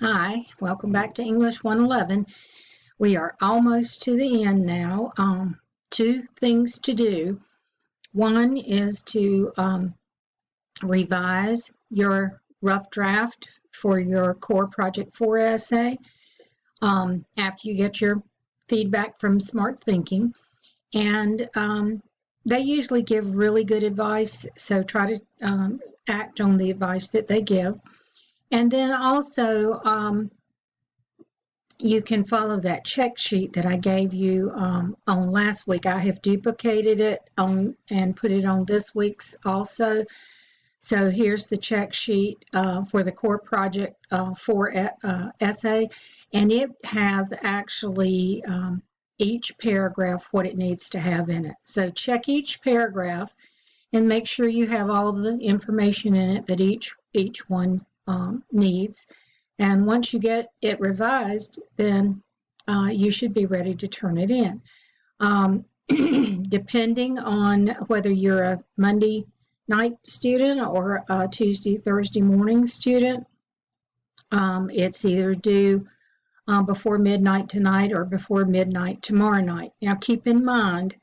Hi, welcome back to English 111. We are almost to the end now. Two things to do. One is to revise your rough draft for your core project 4 essay after you get your feedback from Smart Thinking. And they usually give really good advice, so try to act on the advice that they give. And then also, you can follow that check sheet that I gave you on last week. I have duplicated it and put it on this week's also. So here's the check sheet for the core project 4 essay, and it has actually each paragraph what it needs to have in it. So check each paragraph and make sure you have all the information in it that each one needs. And once you get it revised, then you should be ready to turn it in. Depending on whether you're a Monday night student or a Tuesday, Thursday morning student, it's either due before midnight tonight or before midnight tomorrow night. Now, keep in mind,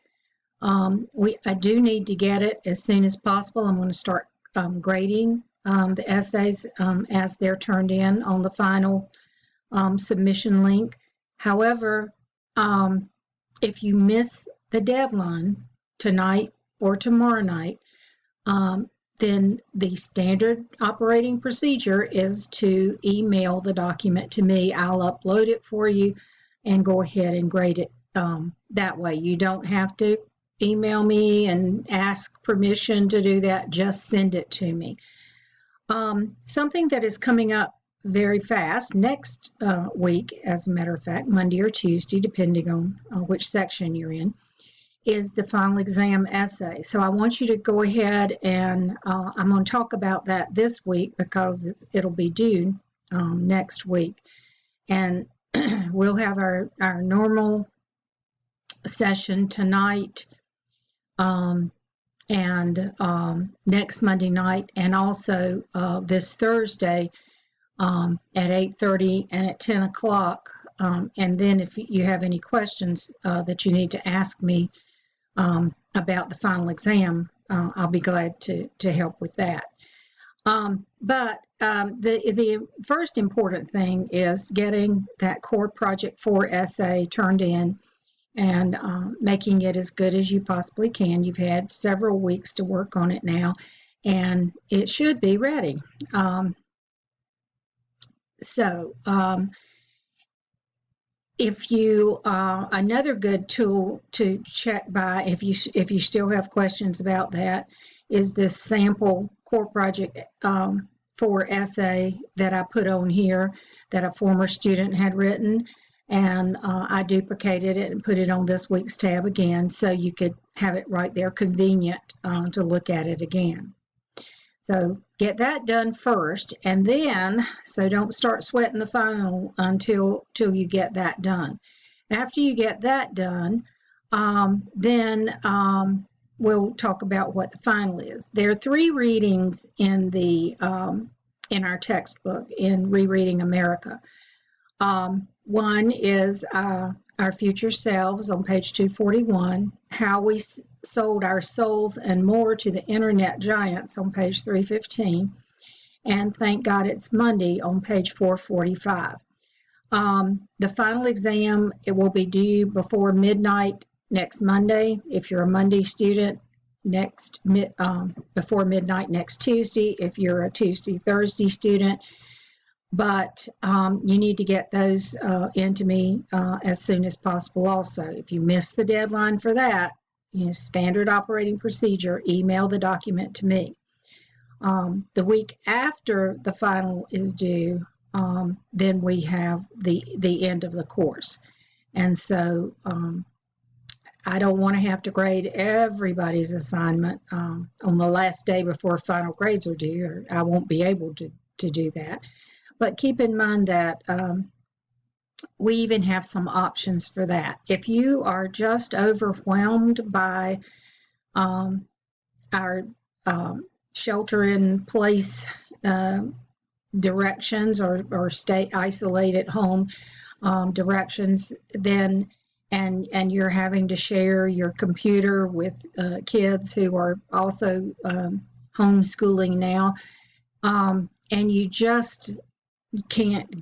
I do need to get it as soon as possible. I'm going to start grading the essays as they're turned in on the final submission link. However, if you miss the deadline tonight or tomorrow night, then the standard operating procedure is to email the document to me. I'll upload it for you and go ahead and grade it that way. You don't have to email me and ask permission to do that. Just send it to me. Something that is coming up very fast next week, as a matter of fact, Monday or Tuesday, depending on which section you're in, is the final exam essay. So I want you to go ahead and I'm going to talk about that this week because it'll be due next week. And we'll have our normal session tonight and next Monday night, and also this Thursday at 8:30 and at 10 o'clock. And then if you have any questions that you need to ask me about the final exam, I'll be glad to help with that. But the first important thing is getting that core project 4 essay turned in and making it as good as you possibly can. You've had several weeks to work on it now, and it should be ready. If you another good tool to check by, if you still have questions about that, is this sample core project 4 essay that I put on here that a former student had written. And I duplicated it and put it on this week's tab again so you could have it right there convenient to look at it again. So get that done first, and then, so don't start sweating the final until you get that done. After you get that done, then we'll talk about what the final is. There are 3 readings in the in our textbook in Rereading America. One is Our Future Selves on page 241, How We Sold Our Souls and More to the Internet Giants on page 315, and Thank God It's Monday on page 445. The final exam, it will be due before midnight next Monday. If you're a Monday student, before midnight next Tuesday. If you're a Tuesday, Thursday student, but you need to get those into me as soon as possible also. If you miss the deadline for that, standard operating procedure, email the document to me. The week after the final is due, then we have the end of the course. And so I don't want to have to grade everybody's assignment on the last day before final grades are due, or I won't be able to do that. But keep in mind that we even have some options for that. If you are just overwhelmed by our shelter-in-place directions or stay isolated home directions, then and you're having to share your computer with kids who are also homeschooling now, and you just can't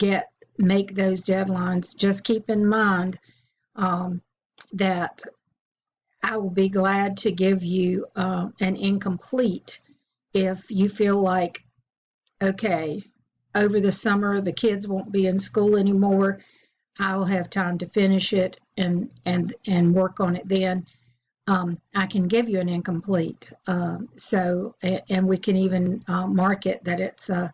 make those deadlines, just keep in mind that I will be glad to give you an incomplete if you feel like, okay, over the summer the kids won't be in school anymore, I'll have time to finish it and work on it then. I can give you an incomplete. And we can even mark it that it's a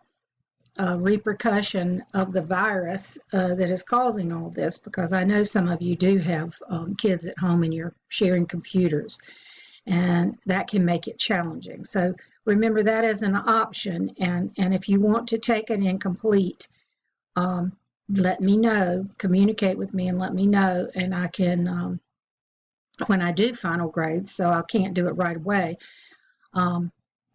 repercussion of the virus that is causing all this, because I know some of you do have kids at home and you're sharing computers, and that can make it challenging. So remember that as an option, and if you want to take an incomplete, let me know, communicate with me and let me know, and I can, when I do final grades, so I can't do it right away,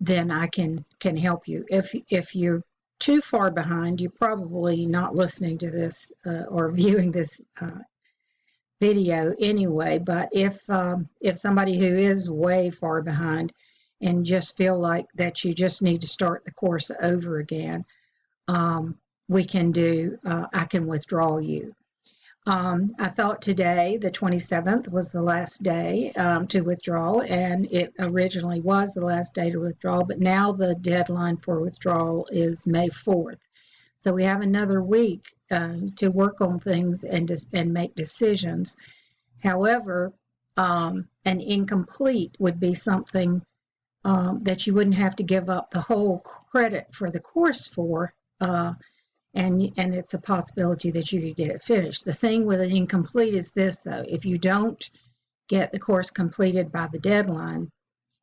then I can help you. If you're too far behind, you're probably not listening to this or viewing this video anyway. But if somebody who is way far behind and just feel like that you just need to start the course over again, we can do, I can withdraw you. I thought today, the 27th, was the last day to withdraw, and it originally was the last day to withdraw, but now the deadline for withdrawal is May 4th. So we have another week to work on things and make decisions. However, an incomplete would be something that you wouldn't have to give up the whole credit for the course for, and it's a possibility that you could get it finished. The thing with an incomplete is this, though: if you don't get the course completed by the deadline,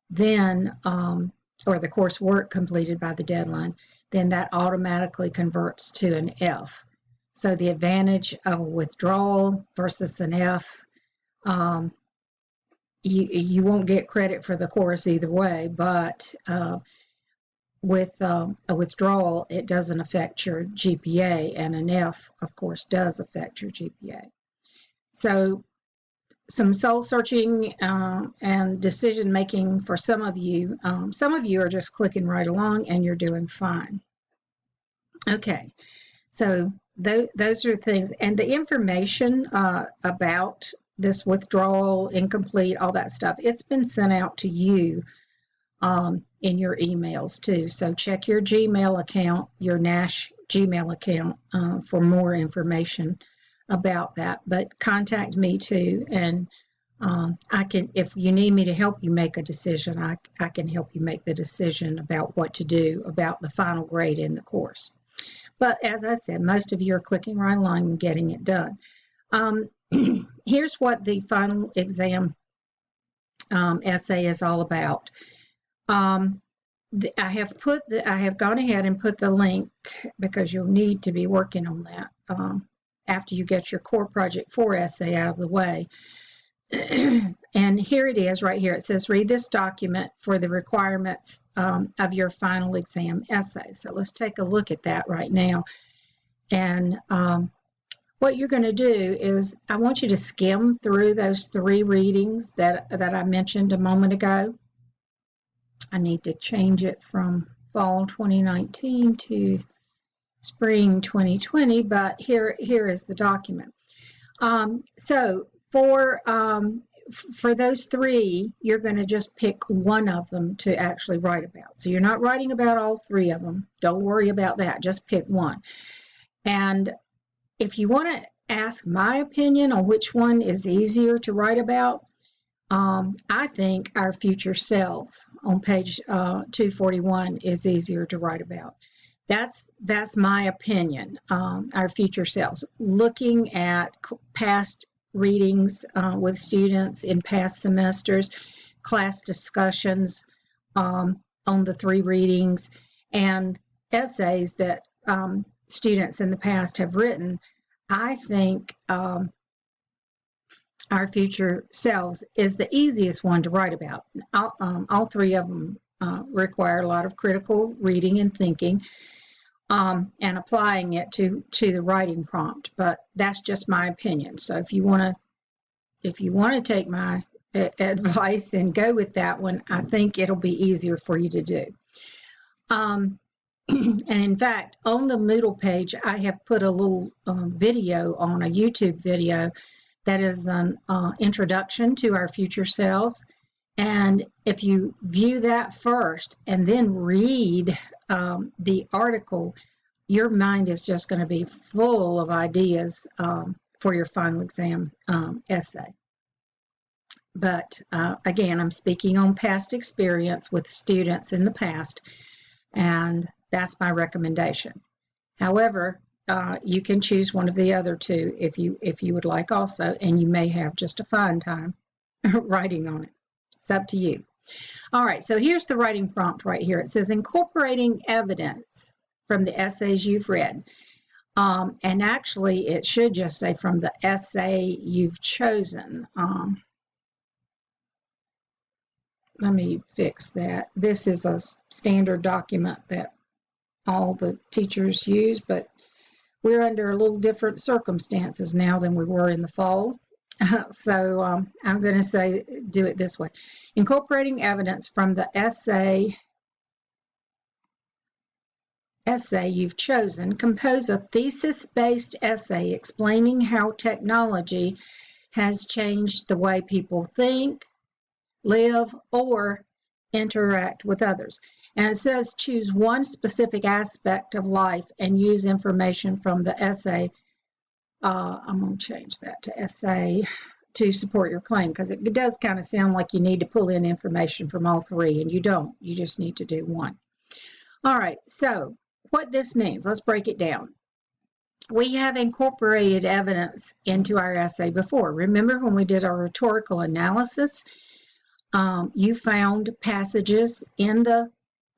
then or the coursework completed by the deadline, then that automatically converts to an F. So the advantage of a withdrawal versus an F, you won't get credit for the course either way, but with a withdrawal, it doesn't affect your GPA, and an F, of course, does affect your GPA. So some soul searching and decision making for some of you. Some of you are just clicking right along and you're doing fine. Okay, so those are things, and the information about this withdrawal, incomplete, all that stuff, it's been sent out to you in your emails too. So check your Gmail account, your Nash Gmail account, for more information about that. But contact me too, and I can, if you need me to help you make a decision, I can help you make the decision about what to do about the final grade in the course. But as I said, most of you are clicking right along and getting it done. Here's what the final exam essay is all about. I have gone ahead and put the link, because you'll need to be working on that after you get your core project 4 essay out of the way. And here it is right here. It says, read this document for the requirements of your final exam essay. So let's take a look at that right now. And what you're going to do is, I want you to skim through those 3 readings that I mentioned a moment ago. I need to change it from fall 2019 to spring 2020, but here is the document. So for those 3, you're going to just pick one of them to actually write about. So you're not writing about all 3 of them. Don't worry about that. Just pick one. And if you want to ask my opinion on which one is easier to write about, I think our future selves on page 241 is easier to write about. That's my opinion. Our future selves, looking at past readings with students in past semesters, class discussions on the 3 readings, and essays that students in the past have written. I think our future selves is the easiest one to write about. All 3 of them require a lot of critical reading and thinking. and applying it to the writing prompt. But that's just my opinion. So if you want to take my advice and go with that one, I think it'll be easier for you to do. And in fact, on the Moodle page, I have put a little video on, a YouTube video that is an introduction to our future selves. And if you view that first and then read the article, your mind is just going to be full of ideas for your final exam essay. But again, I'm speaking on past experience with students in the past, and that's my recommendation. However, you can choose one of the other two if you would like also, and you may have just a fine time writing on it. It's up to you. All right, so here's the writing prompt right here. It says incorporating evidence from the essays you've read. And actually, it should just say from the essay you've chosen. Let me fix that. This is a standard document that all the teachers use, but we're under a little different circumstances now than we were in the fall. So I'm going to do it this way. Incorporating evidence from the essay you've chosen, compose a thesis-based essay explaining how technology has changed the way people think, live, or interact with others. And it says choose one specific aspect of life and use information from the essay. I'm going to change that to essay to support your claim, because it does kind of sound like you need to pull in information from all three, and you don't. You just need to do one. All right, so what this means, let's break it down. We have incorporated evidence into our essay before. Remember when we did our rhetorical analysis, you found passages in the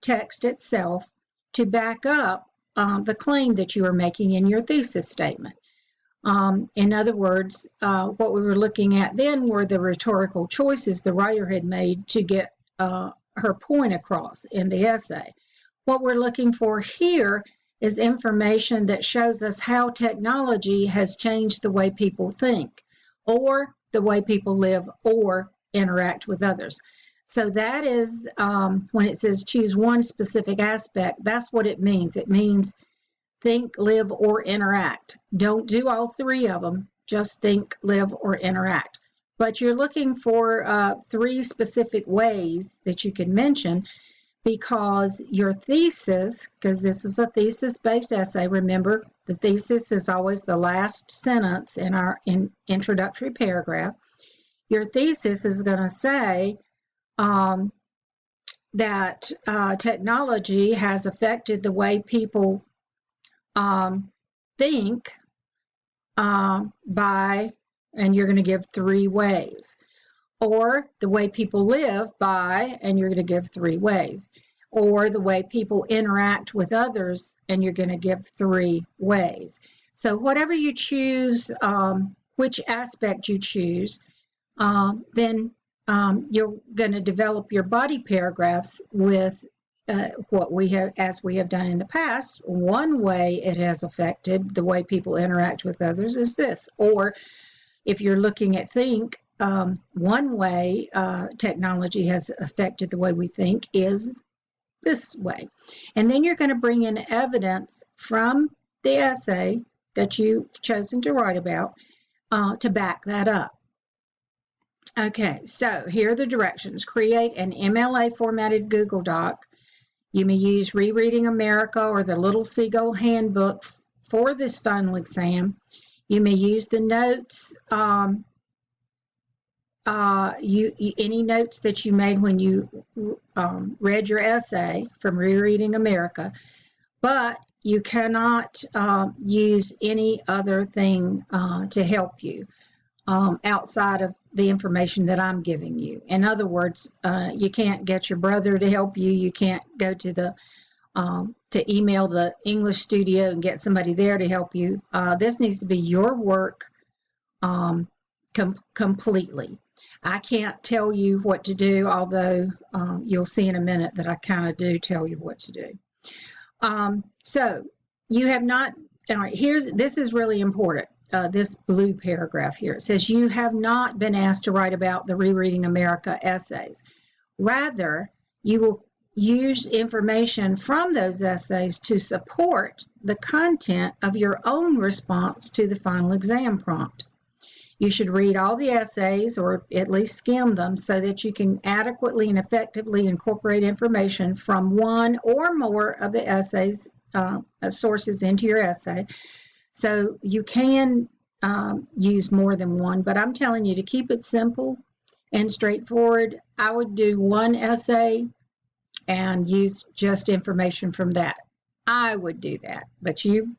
text itself to back up the claim that you were making in your thesis statement. In other words, what we were looking at then were the rhetorical choices the writer had made to get her point across in the essay. What we're looking for here is information that shows us how technology has changed the way people think, or the way people live, or interact with others. So that is, when it says choose one specific aspect, that's what it means. It means think, live, or interact. Don't do all three of them. Just think, live, or interact. But you're looking for three specific ways that you can mention, because your thesis, because this is a thesis-based essay, remember, the thesis is always the last sentence in our introductory paragraph. Your thesis is going to say that technology has affected the way people think by, and you're going to give three ways, or the way people live by, and you're going to give three ways, or the way people interact with others, and you're going to give three ways. So whatever you choose, which aspect you choose, then you're going to develop your body paragraphs with what we have, as we have done in the past. One way it has affected the way people interact with others is this. Or if you're looking at think, one way technology has affected the way we think is this way. And then you're going to bring in evidence from the essay that you've chosen to write about to back that up. Okay, so here are the directions. Create an MLA formatted Google Doc. You may use Rereading America or the Little Seagull Handbook for this final exam. You may use the notes, any notes that you made when you read your essay from Rereading America, but you cannot use any other thing to help you outside of the information that I'm giving you. In other words, you can't get your brother to help you. You can't go to the to email the English studio and get somebody there to help you. This needs to be your work completely. I can't tell you what to do, although you'll see in a minute that I kind of do tell you what to do. So you have not, all right, this is really important. This blue paragraph here, it says you have not been asked to write about the Rereading America essays. Rather, you will use information from those essays to support the content of your own response to the final exam prompt. You should read all the essays, or at least skim them, so that you can adequately and effectively incorporate information from one or more of the essays sources into your essay. So you can use more than one, but I'm telling you to keep it simple and straightforward. I would do one essay and use just information from that. I would do that, but you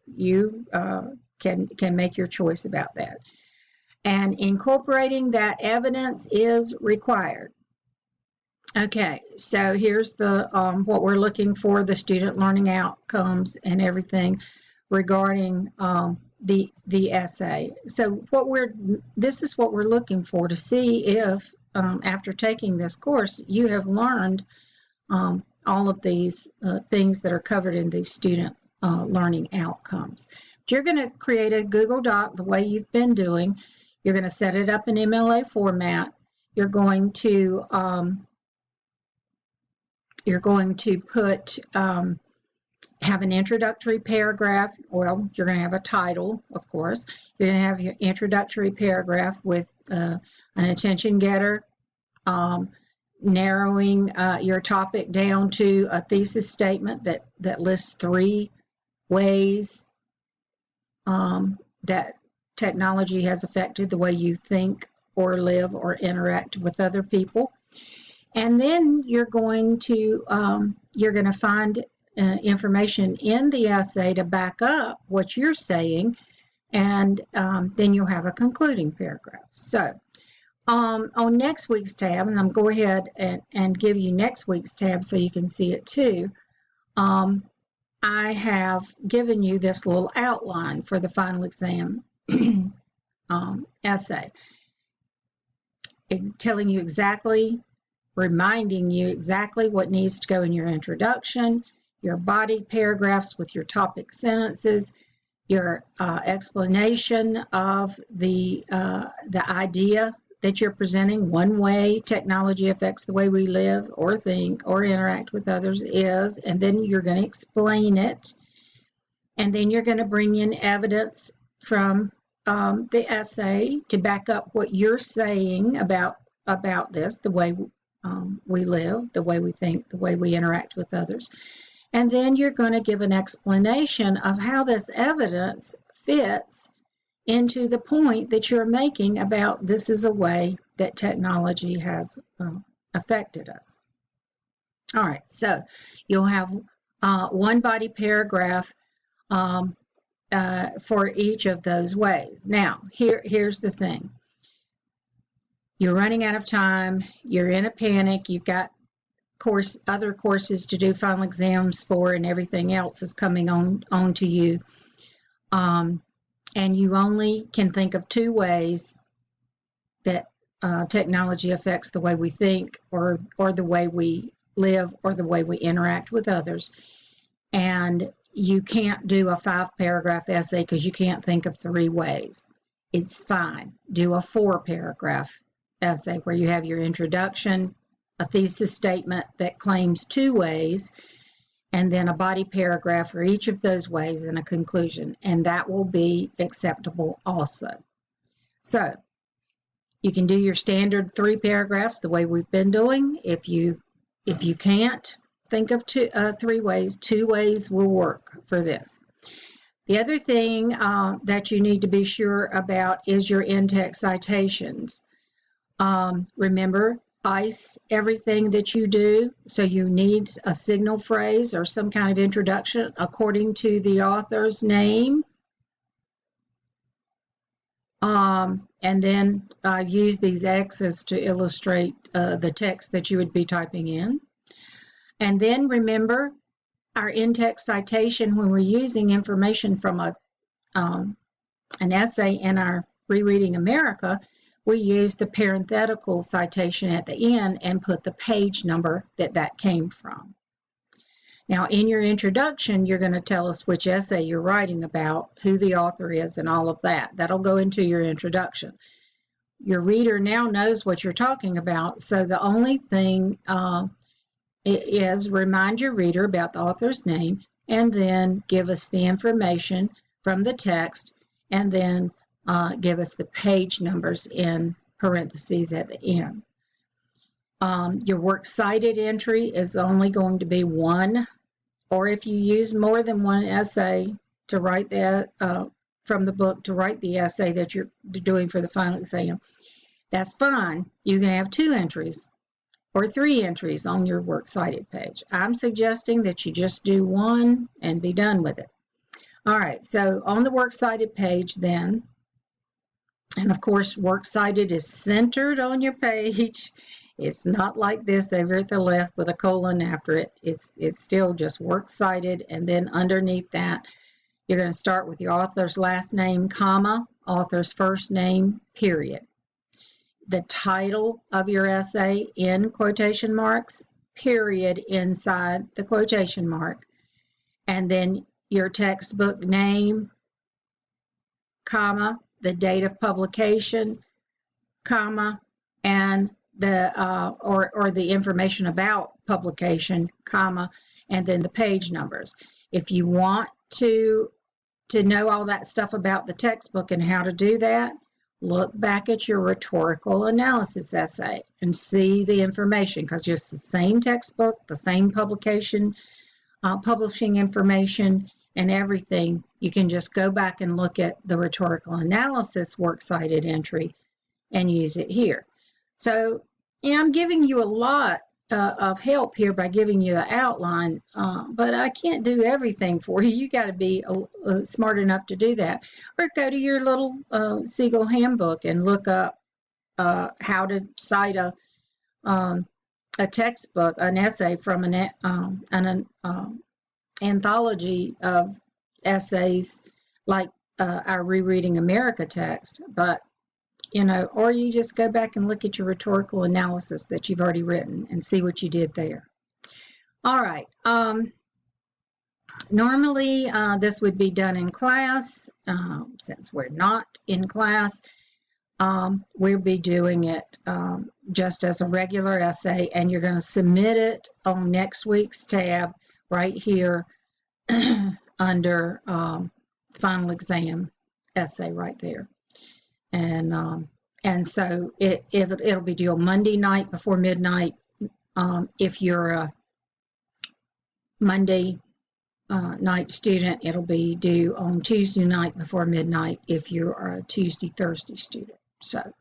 can make your choice about that. And incorporating that evidence is required. Okay, so here's the what we're looking for, the student learning outcomes and everything regarding the essay. So this is what we're looking for, to see if after taking this course you have learned all of these things that are covered in these student learning outcomes. But you're going to create a Google Doc the way you've been doing. You're going to set it up in MLA format. You're going to put have an introductory paragraph. Well, you're going to have a title, of course. You're going to have your introductory paragraph with an attention getter, narrowing your topic down to a thesis statement that lists 3 ways that technology has affected the way you think or live or interact with other people. And then you're going to find information in the essay to back up what you're saying, and then you'll have a concluding paragraph. So on next week's tab, and I'm going to go ahead and give you next week's tab so you can see it too, I have given you this little outline for the final exam essay, telling you exactly, reminding you exactly what needs to go in your introduction, your body paragraphs with your topic sentences, your explanation of the idea that you're presenting. One way technology affects the way we live or think or interact with others is, and then you're going to explain it, and then you're going to bring in evidence from the essay to back up what you're saying about this, the way we live, the way we think, the way we interact with others. And then you're going to give an explanation of how this evidence fits into the point that you're making about this is a way that technology has affected us. All right, so you'll have one body paragraph for each of those ways. Now, here's the thing. You're running out of time. You're in a panic. You've got other courses to do final exams for, and everything else is coming on to you. And you only can think of 2 ways that technology affects the way we think or the way we live or the way we interact with others. And you can't do a 5-paragraph essay because you can't think of 3 ways. It's fine. Do a 4-paragraph essay where you have your introduction, a thesis statement that claims 2 ways, and then a body paragraph for each of those ways and a conclusion, and that will be acceptable also. So you can do your standard 3 paragraphs the way we've been doing. If you can't think of 3 ways, 2 ways will work for this. The other thing that you need to be sure about is your in-text citations. Remember, ICE everything that you do, so you need a signal phrase or some kind of introduction according to the author's name. And then use these X's to illustrate the text that you would be typing in. And then remember, our in-text citation, when we're using information from an essay in our Rereading America, we use the parenthetical citation at the end and put the page number that came from. Now, in your introduction, you're going to tell us which essay you're writing about, who the author is, and all of that. That'll go into your introduction. Your reader now knows what you're talking about, so the only thing is remind your reader about the author's name, and then give us the information from the text, and then give us the page numbers in parentheses at the end. Your works cited entry is only going to be one, or if you use more than one essay to write that from the book to write the essay that you're doing for the final exam, that's fine. You can have 2 entries or 3 entries on your works cited page. I'm suggesting that you just do 1 and be done with it. All right, so on the works cited page then, and of course, works cited is centered on your page. It's not like this over at the left with a colon after it. It's still just works cited, and then underneath that, you're going to start with your author's last name, comma, author's first name, period. The title of your essay in quotation marks, period, inside the quotation mark, and then your textbook name, comma, the date of publication, comma, and the or the information about publication, comma, and then the page numbers. If you want to know all that stuff about the textbook and how to do that, look back at your rhetorical analysis essay and see the information, because just the same textbook, the same publication, publishing information, and everything, you can just go back and look at the rhetorical analysis works cited entry and use it here. So, and I'm giving you a lot of help here by giving you the outline, but I can't do everything for you. You got to be smart enough to do that. Or go to your little Siegel handbook and look up how to cite a textbook, an essay from an anthology of essays like our Rereading America text, but or you just go back and look at your rhetorical analysis that you've already written and see what you did there. All right. Normally, this would be done in class. Since we're not in class, we'll be doing it just as a regular essay, and you're going to submit it on next week's tab right here under final exam essay right there. And so it'll be due on Monday night before midnight if you're a Monday night student. It'll be due on Tuesday night before midnight if you're a Tuesday, Thursday student. So,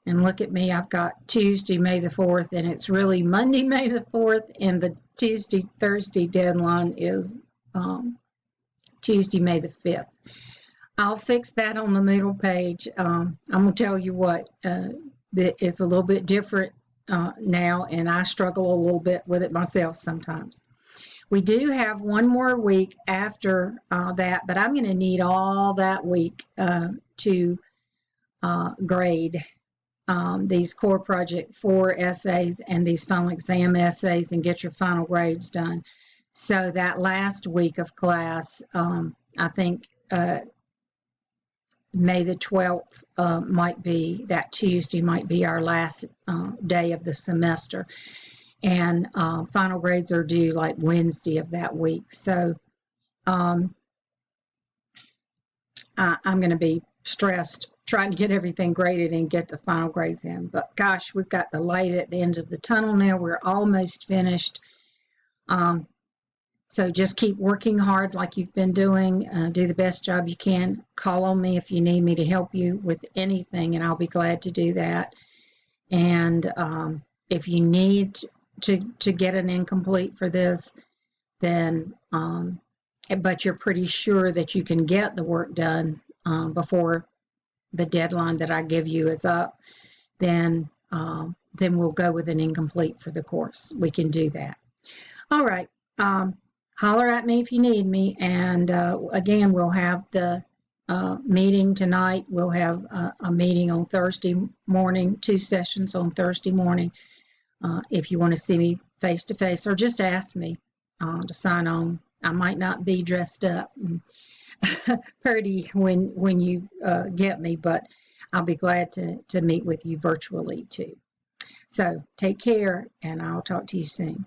and look at me, I've got Tuesday, May the 4th, and it's really Monday, May the 4th, and the Tuesday, Thursday deadline is Tuesday, May the 5th. I'll fix that on the Moodle page. I'm going to tell you what, it's a little bit different now, and I struggle a little bit with it myself sometimes. We do have one more week after that, but I'm going to need all that week to grade these Core Project 4 essays and these final exam essays and get your final grades done. So that last week of class, I think May the 12th might be, that Tuesday might be our last day of the semester. And final grades are due like Wednesday of that week. So I'm going to be stressed trying to get everything graded and get the final grades in. But gosh, we've got the light at the end of the tunnel now. We're almost finished. So just keep working hard like you've been doing. Do the best job you can. Call on me if you need me to help you with anything, and I'll be glad to do that. And if you need to get an incomplete for this, then, but you're pretty sure that you can get the work done before the deadline that I give you is up, then we'll go with an incomplete for the course. We can do that. All right. Holler at me if you need me. And again, we'll have the meeting tonight. We'll have a meeting on Thursday morning, 2 sessions on Thursday morning. If you want to see me face to face, or just ask me. to sign on. I might not be dressed up pretty when you get me, but I'll be glad to meet with you virtually too. So take care, and I'll talk to you soon.